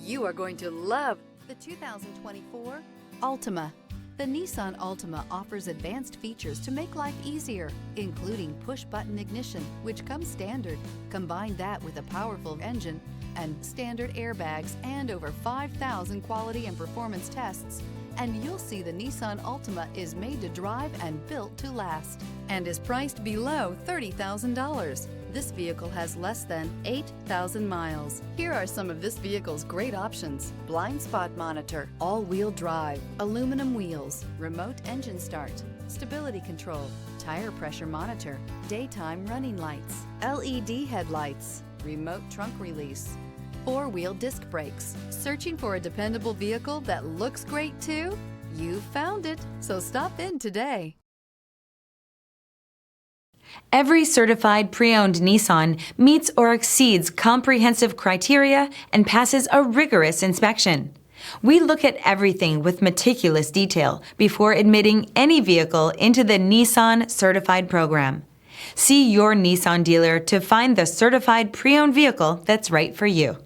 You are going to love the 2024 Altima. The Nissan Altima offers advanced features to make life easier, including push-button ignition, which comes standard. Combine that with a powerful engine and standard airbags and over 5,000 quality and performance tests, and you'll see the Nissan Altima is made to drive and built to last, and is priced below $30,000. This vehicle has less than 8,000 miles. Here are some of this vehicle's great options: blind spot monitor, all-wheel drive, aluminum wheels, remote engine start, stability control, tire pressure monitor, daytime running lights, LED headlights, remote trunk release, four-wheel disc brakes. Searching for a dependable vehicle that looks great too? You found it, so stop in today. Every certified pre-owned Nissan meets or exceeds comprehensive criteria and passes a rigorous inspection. We look at everything with meticulous detail before admitting any vehicle into the Nissan Certified program. See your Nissan dealer to find the certified pre-owned vehicle that's right for you.